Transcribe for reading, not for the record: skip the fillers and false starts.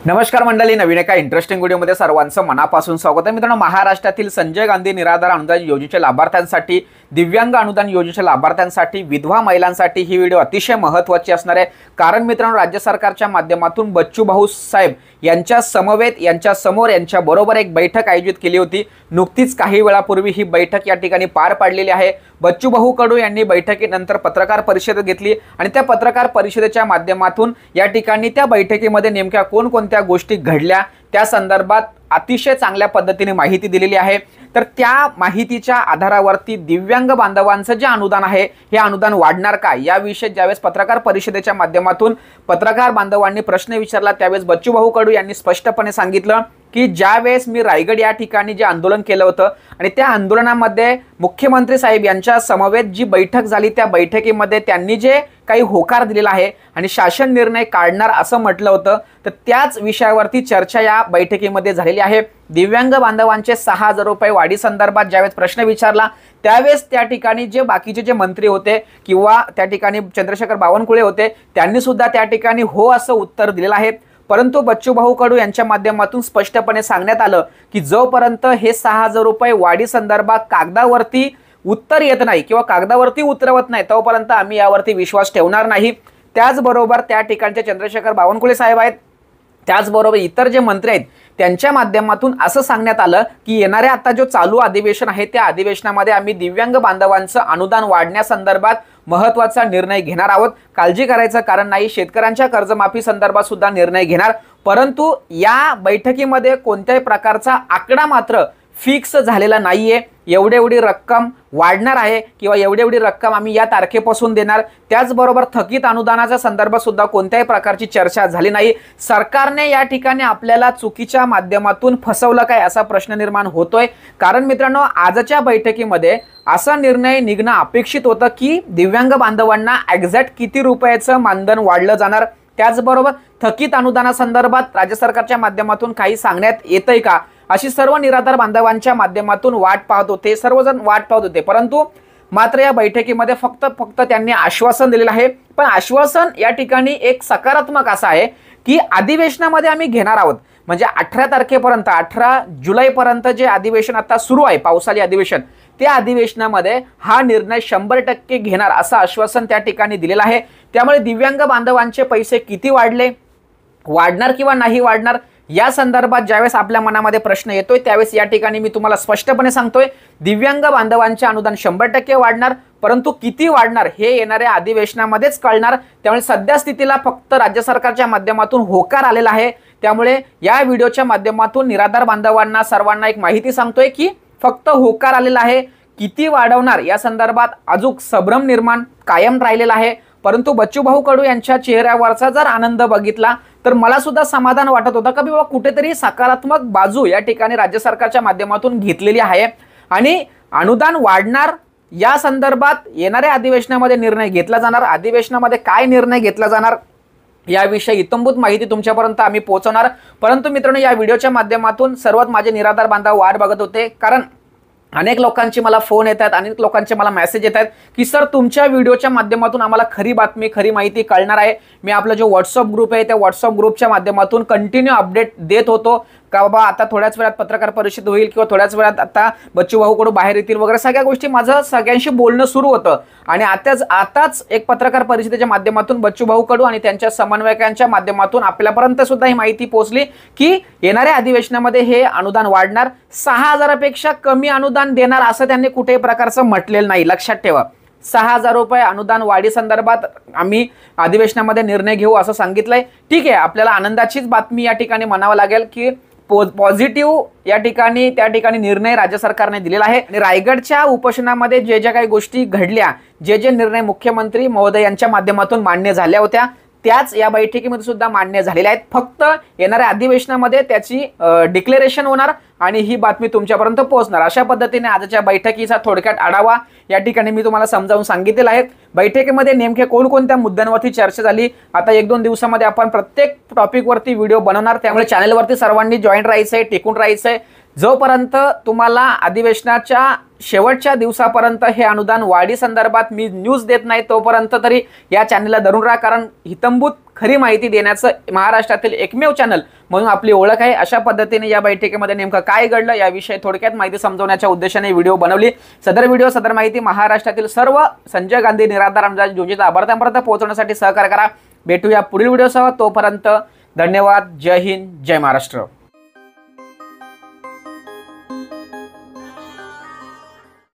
नमस्कार मंडळी, नवीन एका इंटरेस्टिंग व्हिडिओमध्ये सर्वांचं मनापासून स्वागत आहे। मित्रांनो, महाराष्ट्रातील संजय गांधी निराधार अनुदान योजनेच्या लाभार्थ्यांसाठी, दिव्यांग अनुदान योजनेच्या लाभार्थ्यांसाठी, विधवा महिलांसाठी ही व्हिडिओ अतिशय महत्त्वाची असणार आहे। कारण मित्रांनो, राज्य सरकारच्या माध्यमातून बच्चू भाऊ साहेब यांच्या समवेत यांच्या बरोबर एक बैठक आयोजित केली होती। नुकतीच काही वेळापूर्वी ही बैठक या ठिकाणी पार पाडलेली आहे। बच्चू भाऊ कडू यांनी बैठकीनंतर पत्रकार परिषद घेतली आणि त्या पत्रकार परिषदेच्या माध्यमातून या ठिकाणी त्या बैठकीमध्ये नेमक्या कोणकोणत्या गोष्टी घडल्या त्या संदर्भात अतिशय चांगल्या पद्धतीने माहिती दिलेली आहे। तर त्या माहितीच्या आधारावरती दिव्यांग बांधवांचं जे अनुदान आहे हे अनुदान वाढणार का याविषयी ज्यावेळेस पत्रकार परिषदेच्या माध्यमातून पत्रकार बांधवांनी प्रश्न विचारला त्यावेळेस बच्चू भाऊ कडू यांनी स्पष्टपणे सांगितलं की ज्यावेळेस मी रायगड या ठिकाणी जे आंदोलन केलं होतं आणि त्या आंदोलनामध्ये मुख्यमंत्री साहेब यांच्या समवेत जी बैठक झाली त्या बैठकीमध्ये त्यांनी जे काही होकार दिलेला आहे आणि शासन निर्णय काढणार असं म्हटलं होतं, तर त्याच विषयावरती चर्चा या बैठकीमध्ये झालेली आहे। दिव्यांग बांधवांचे 6,000 रुपये वाढी संदर्भात ज्यावेळेस प्रश्न विचारला त्यावेळेस त्या ठिकाणी जे बाकीचे जे मंत्री होते किंवा त्या ठिकाणी चंद्रशेखर बावनकुळे होते त्यांनी सुद्धा त्या ठिकाणी हो असं उत्तर दिलेलं आहे। परंतु बच्चू भाऊ कडू यांच्या माध्यमातून स्पष्टपणे सांगण्यात आलं की जोपर्यंत हे 6,000 रुपये वाढी संदर्भात कागदावरती उत्तर येत नाही किंवा कागदावरती उतरवत नाही तोपर्यंत आम्ही यावरती विश्वास ठेवणार नाही। त्याचबरोबर त्या ठिकाणचे चंद्रशेखर बावनकुळे साहेब आहेत, त्याचबरोबर इतर जे मंत्री आहेत त्यांच्या माध्यमातून असं सांगण्यात आलं की येणाऱ्या आता जो चालू अधिवेशन आहे त्या अधिवेशनामध्ये आम्ही दिव्यांग बांधवांचं अनुदान वाढण्यासंदर्भात महत्त्वाचा निर्णय घेणार आहोत। काळजी करायचं कारण नाही, शेतकऱ्यांच्या कर्जमाफी संदर्भात सुद्धा निर्णय घेणार। परंतु या बैठकीमध्ये कोणत्याही प्रकारचा आकडा मात्र फिक्स झालेला नाहीये। एवढी रक्कम वाढणार आहे किंवा एवढी रक्कम आम्ही या तारखेपासून देणार। त्याचबरोबर थकीत अनुदानाच्या संदर्भात सुद्धा कोणत्याही प्रकारची चर्चा झाली नाही। सरकारने या ठिकाणी आपल्याला चुकीच्या माध्यमातून फसवलं काय असा प्रश्न निर्माण होतोय। कारण मित्रांनो, आजच्या बैठकीमध्ये असा निर्णय निघणं अपेक्षित होतं की दिव्यांग बांधवांना एक्झॅक्ट किती रुपयाचं मानधन वाढलं जाणार, त्याचबरोबर थकीत अनुदानासंदर्भात राज्य सरकारच्या माध्यमातून काही सांगण्यात येतंय का, अशी सर्व निराधार बांधवांच्या माध्यमातून वाट पाहत होते, सर्वजण वाट पाहत होते। परंतु मात्र या बैठकीमध्ये फक्त त्यांनी आश्वासन दिलेलं आहे। पण आश्वासन या ठिकाणी एक सकारात्मक असं आहे की अधिवेशनामध्ये आम्ही घेणार आहोत, म्हणजे 18 तारखेपर्यंत 18 जुलैपर्यंत जे अधिवेशन आता सुरू आहे पावसाळी अधिवेशन, त्या अधिवेशनामध्ये हा निर्णय 100% घेणार असं आश्वासन त्या ठिकाणी दिलेलं आहे। त्यामुळे दिव्यांग बांधवांचे पैसे किती वाढणार किंवा नाही वाढणार या संदर्भात ज्यावेळेस आपल्या मनामध्ये प्रश्न येतोय त्यावेळेस या ठिकाणी मी तुम्हाला स्पष्टपणे सांगतोय दिव्यांग बांधवांचे अनुदान 100% वाढणार, परंतु किती वाढणार हे येणाऱ्या अधिवेशनामध्येच कळणार। त्यामुळे सध्या स्थितीला फक्त राज्य सरकारच्या माध्यमातून होकार आलेला आहे। त्यामुळे या व्हिडिओच्या माध्यमातून निराधार बांधवांना सर्वांना एक माहिती सांगतोय की फक्त होकार आलेला आहे, किती वाढवणार या संदर्भात अजून संभ्रम निर्माण कायम राहिलेला आहे। परंतु बच्चू भाऊ कडू यांच्या चेहऱ्यावरचा जर आनंद बघितला तर मला सुद्धा समाधान वाटत होतं की बाबा कुठेतरी सकारात्मक बाजू या ठिकाणी राज्य सरकारच्या माध्यमातून घेतलेली आहे आणि अनुदान वाढणार या संदर्भात येणाऱ्या अधिवेशनामध्ये निर्णय घेतला जाणार। अधिवेशनामध्ये काय निर्णय घेतला जाणार याविषयी इत्थंभूत माहिती तुमच्यापर्यंत आम्ही पोहोचवणार। परंतु मित्रांनो, या व्हिडिओच्या माध्यमातून सर्वात माझे निराधार बांधव वाट बघत होते, कारण अनेक लोकांची मला फोन येतात, अनेक लोकांचे मला मेसेज येतात की सर तुमच्या व्हिडिओच्या माध्यमातून आम्हाला खरी बातमी खरी माहिती कळणार आहे। मी आपला जो व्हॉट्सअप ग्रुप आहे त्या व्हॉट्सअप ग्रुपच्या माध्यमातून कंटिन्यू अपडेट देत होतो का बाबा आता थोड्याच वेळात पत्रकार परिषद होईल किंवा थोड्याच वेळात आता बच्चू भाऊ कडू बाहेर येतील वगैरे सगळ्या गोष्टी माझं सगळ्यांशी बोलणं सुरू होतं। आणि आताच एक पत्रकार परिषदेच्या माध्यमातून बच्चू भाऊ कडू आणि त्यांच्या समन्वयकांच्या माध्यमातून आपल्यापर्यंत सुद्धा ही माहिती पोहोचली की येणाऱ्या अधिवेशनामध्ये हे अनुदान वाढणार, 6,000 पेक्षा कमी अनुदान देणार असं त्यांनी कुठेही प्रकारचं म्हटलेलं नाही। लक्षात ठेवा, 6,000 रुपये अनुदान वाढी संदर्भात आम्ही अधिवेशनामध्ये निर्णय घेऊ असं सांगितलंय। ठीक आहे, आपल्याला आनंदाचीच बातमी या ठिकाणी म्हणावं लागेल की पॉझिटिव्ह या ठिकाणी त्या ठिकाणी निर्णय राज्य सरकारने दिलेला आहे। आणि रायगडच्या उपोषणामध्ये जे काही गोष्टी घडल्या, जे निर्णय मुख्यमंत्री महोदय यांच्या माध्यमातून मान्य झाल्या होत्या त्याच या बैठकीमध्ये सुद्धा मान्य झालेल्या आहेत। फक्त येणाऱ्या अधिवेशनामध्ये त्याची डिक्लेरेशन होणार आणि ही बातमी तुमच्यापर्यंत पोहोचणार। अशा पद्धतीने आजच्या बैठकीचा थोडक्यात आढावा या ठिकाणी मी तुम्हाला समजावून सांगितलेला आहे। बैठकीमध्ये नेमके कोणकोणत्या मुद्द्यांवरती चर्चा झाली, आता 1-2 दिवसामध्ये आपण प्रत्येक टॉपिकवरती व्हिडिओ बनवणार। त्यामुळे चॅनलवरती सर्वांनी जॉईन राहायचंय, टिकून राहायचंय। जोपर्यंत तुम्हाला अधिवेशनाच्या शेवटच्या दिवसापर्यंत हे अनुदान वाढी संदर्भात मी न्यूज देत नाही तोपर्यंत तरी या चॅनलला धरून राहा, कारण हितंभूत खरी माहिती देण्याचं महाराष्ट्रातील एकमेव चॅनल म्हणून आपली ओळख आहे। अशा पद्धतीने या बैठकीमध्ये नेमकं काय घडलं याविषयी थोडक्यात माहिती समजवण्याच्या उद्देशाने व्हिडिओ बनवली। सदर माहिती महाराष्ट्रातील सर्व संजय गांधी निराधार अनुदान योजनेच्या लाभार्थ्यांपर्यंत पोहोचवण्यासाठी सहकार्य करा। भेटूया पुढील व्हिडिओसह, तोपर्यंत धन्यवाद। जय हिंद, जय महाराष्ट्र।